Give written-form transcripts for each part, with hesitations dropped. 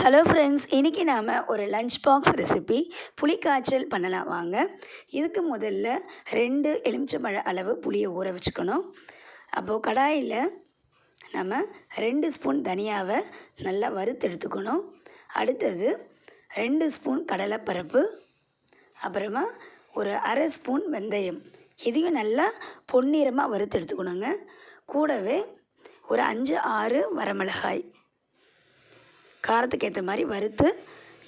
Hello friends, இன்றைக்கி நாம் ஒரு லஞ்ச் பாக்ஸ் ரெசிபி புளிக்காய்ச்சல் பண்ணலாம் வாங்க. இதுக்கு முதல்ல 2 எலுமிச்சம்பழ அளவு புளியை ஊற வச்சுக்கணும். அப்போது கடாயில் நம்ம 2 ஸ்பூன் தனியாவை நல்லா வறுத்து எடுத்துக்கணும். அடுத்தது 2 ஸ்பூன் கடலைப்பருப்பு, அப்புறமா ஒரு அரை ஸ்பூன் வெந்தயம், இதையும் நல்லா பொன்னிறமாக வறுத்து எடுத்துக்கணுங்க. கூடவே ஒரு 5-6 வரமிளகாய் காரத்துக்கு ஏற்ற மாதிரி வறுத்து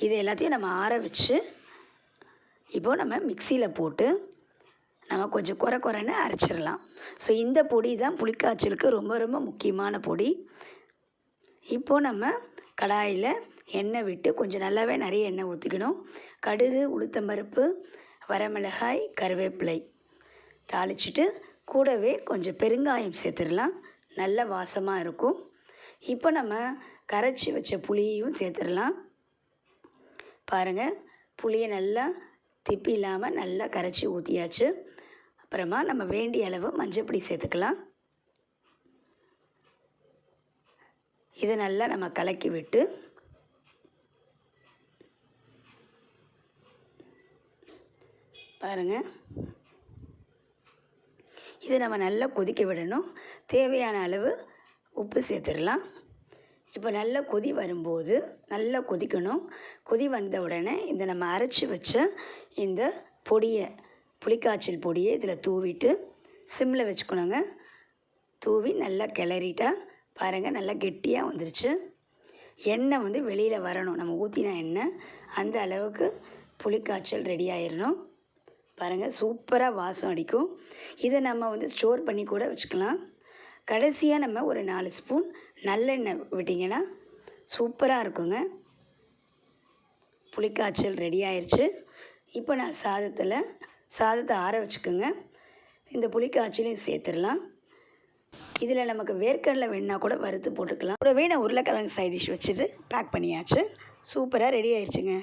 இது எல்லாத்தையும் நம்ம ஆற வச்சு இப்போது நம்ம மிக்சியில் போட்டு நம்ம கொஞ்சம் குறைன்னு அரைச்சிடலாம். ஸோ இந்த பொடி தான் புளிக்காய்ச்சலுக்கு ரொம்ப ரொம்ப முக்கியமான பொடி. இப்போது நம்ம கடாயில் எண்ணெய் விட்டு கொஞ்சம் நல்லாவே நிறைய எண்ணெய் ஊற்றிக்கணும். கடுகு, உளுத்தம்பருப்பு, வரமிளகாய், கருவேப்பிலை தாளிச்சிட்டு கூடவே கொஞ்சம் பெருங்காயம் சேர்த்துடலாம். நல்ல வாசமாக இருக்கும். இப்போ நம்ம கரைச்சி வச்ச புளியையும் சேர்த்துடலாம். பாருங்கள், புளியை நல்லா திப்பி இல்லாமல் நல்லா கரைச்சி ஊற்றியாச்சு. அப்புறமா நம்ம வேண்டிய அளவு மஞ்சப்பொடி சேர்த்துக்கலாம். இதை நல்லா நம்ம கலக்கி விட்டு பாருங்கள், இதை நம்ம நல்லா கொதிக்க விடணும். தேவையான அளவு உப்பு சேர்த்துடலாம். இப்போ நல்லா கொதி வரும்போது நல்லா கொதிக்கணும். கொதி வந்த உடனே இந்த நம்ம அரைச்சி வச்ச இந்த பொடியை, புளிக்காய்ச்சல் பொடியை இதில் தூவிட்டு சிம்மில் வச்சுக்கணுங்க. தூவி நல்லா கிளறிட்டா பாருங்கள், நல்லா கெட்டியாக வந்துருச்சு. எண்ணெய் வந்து வெளியில் வரணும், நம்ம ஊற்றின எண்ணெய் அந்த அளவுக்கு புளிக்காய்ச்சல் ரெடி ஆயிடணும். பாருங்கள், சூப்பராக வாசம் அடிக்கும். இதை நம்ம வந்து ஸ்டோர் பண்ணி கூட வச்சுக்கலாம். கடைசியாக நம்ம ஒரு 4 ஸ்பூன் நல்லெண்ணெய் விட்டிங்கன்னா சூப்பராக இருக்குங்க. புளிக்காய்ச்சல் ரெடி ஆயிடுச்சு. இப்போ நான் சாதத்தை ஆற வச்சுக்கோங்க. இந்த புளிக்காய்ச்சலையும் சேர்த்துடலாம். இதில் நமக்கு வேர்க்கடலை வேணுன்னா கூட வறுத்து போட்டுக்கலாம். கூடவே நான் உருளைக்கிழங்கு சைட் டிஷ் வச்சுட்டு பேக் பண்ணியாச்சு. சூப்பராக ரெடி ஆயிடுச்சுங்க.